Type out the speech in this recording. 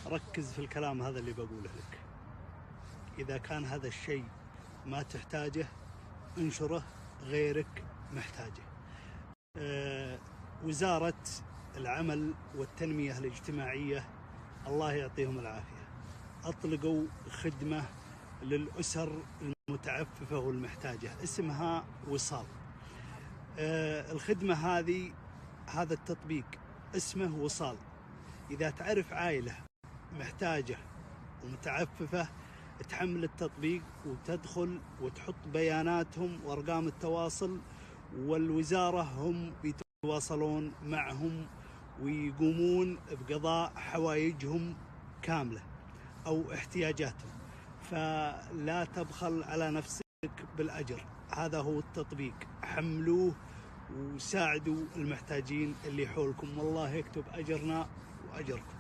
ركز في الكلام هذا اللي بقوله لك. إذا كان هذا الشيء ما تحتاجه انشره، غيرك محتاجه. وزارة العمل والتنمية الاجتماعية الله يعطيهم العافية أطلقوا خدمة للأسر المتعففة والمحتاجة اسمها وصال. الخدمة هذه، هذا التطبيق اسمه وصال. إذا تعرف عائلة محتاجة ومتعففة تحمل التطبيق وتدخل وتحط بياناتهم وأرقام التواصل، والوزارة هم يتواصلون معهم ويقومون بقضاء حوائجهم كاملة أو احتياجاتهم. فلا تبخل على نفسك بالأجر. هذا هو التطبيق، حملوه وساعدوا المحتاجين اللي حولكم، والله يكتب أجرنا وأجركم.